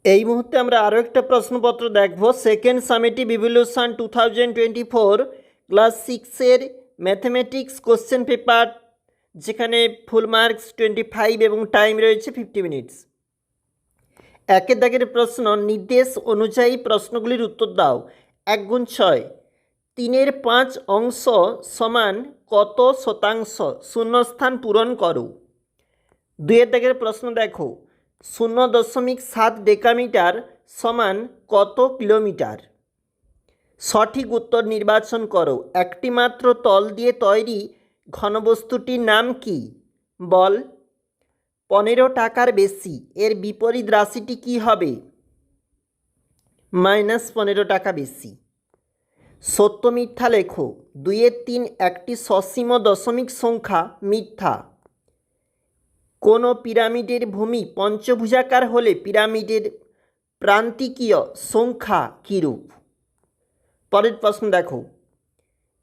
এই মুহূর্তে আমরা আরও একটা প্রশ্নপত্র দেখব। সেকেন্ড সামেটিভ ইভ্যালুয়েশন 2024 ক্লাস 6-এর ম্যাথমেটিক্স কোশ্চেন পেপার, যেখানে ফুল মার্কস 25 এবং টাইম রয়েছে 50 মিনিটস। একের দাগের প্রশ্ন, নির্দেশ অনুযায়ী প্রশ্নগুলির উত্তর দাও। 1 গুণ 6, 3-এর 5 অংশ সমান কত শতাংশ? শূন্যস্থান পূরণ করো। 2-এর দাগের প্রশ্ন দেখো, 0.7 ডেকামিটার সমান কত কিলোমিটার? সঠিক উত্তর নির্বাচন করো। একটি মাত্র তল দিয়ে তৈরি ঘনবস্তুটির নাম কি? বল। 15 টাকার বেশি, এর বিপরীত রাশিটি কি হবে? -15 টাকা বেশি। সত্য মিথ্যা লেখো। 2-এর 3 একটি সসীম দশমিক সংখ্যা, মিথ্যা। কোনো পিরামিডের ভূমি পঞ্চভুজাকার হলে পিরামিডের প্রান্তিকীয় সংখ্যা কীরূপ? পরের প্রশ্ন দেখো,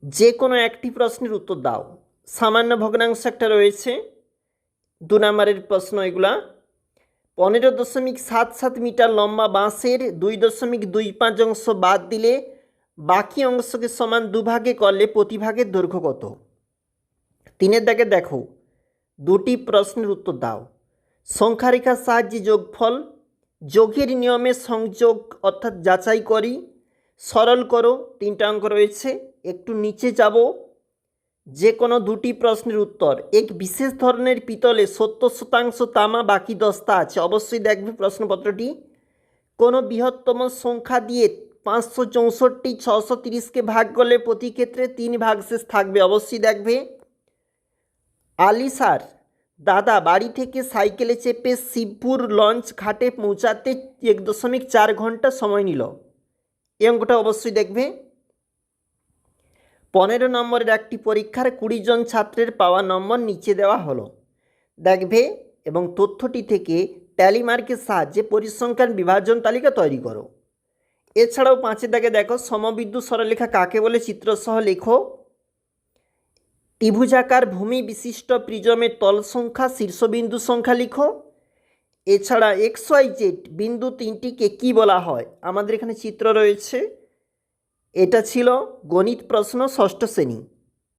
যে কোনো একটি প্রশ্নের উত্তর দাও। সামান্য ভগ্নাংশ একটা রয়েছে, 2 নম্বরের প্রশ্ন এগুলা। 15.77 মিটার লম্বা বাঁশের 2.25 অংশ বাদ দিলে বাকি অংশকে সমান দুভাগে করলে প্রতি ভাগের দৈর্ঘ্য কত? 3-এর দাগে দেখো, 2টি প্রশ্নের উত্তর দাও। সংখ্যারেখার সাহায্যে যোগফল, যোগের নিয়মে সংযোগ অর্থাৎ যাচাই করি, সরল করো। 3টা অঙ্ক রয়েছে, একটু নিচে যাব। যে কোনো 2টি প্রশ্নের উত্তর। এক বিশেষ ধরনের পিতলে 70% তামা, বাকি 10টা আছে। অবশ্যই দেখবে প্রশ্নপত্রটি। কোনো বৃহত্তম সংখ্যা দিয়ে 564 630কে ভাগ করলে প্রতি ক্ষেত্রে 3 ভাগশেষ থাকবে। অবশ্যই দেখবে। আলিসার দাদা বাড়ি থেকে সাইকেলে চেপে শিবপুর লঞ্চ ঘাটে পৌঁছাতে 1.4 ঘন্টা সময় নিল। এই অঙ্কটা অবশ্যই দেখবে। 15 নম্বরের একটি পরীক্ষার 20 জন ছাত্রের পাওয়া নম্বর নিচে দেওয়া হলো। দেখবে এবং তথ্যটি থেকে ট্যালি মার্কের সাহায্যে পরিসংখ্যান বিভাজন তালিকা তৈরি করো। এছাড়াও 5-এর দাগে দেখো, সমবিদ্যুৎ সরলরেখা কাকে বলে চিত্রসহ লেখো। ত্রিভুজাকার ভূমি বিশিষ্ট প্রিজমের তল সংখ্যা, শীর্ষবিন্দু সংখ্যা লিখো। এছাড়া XYZ বিন্দু 3টিকে কি বলা হয়? আমাদের এখানে চিত্র রয়েছে। এটা ছিল গণিত প্রশ্ন 6ষ্ঠ শ্রেণী।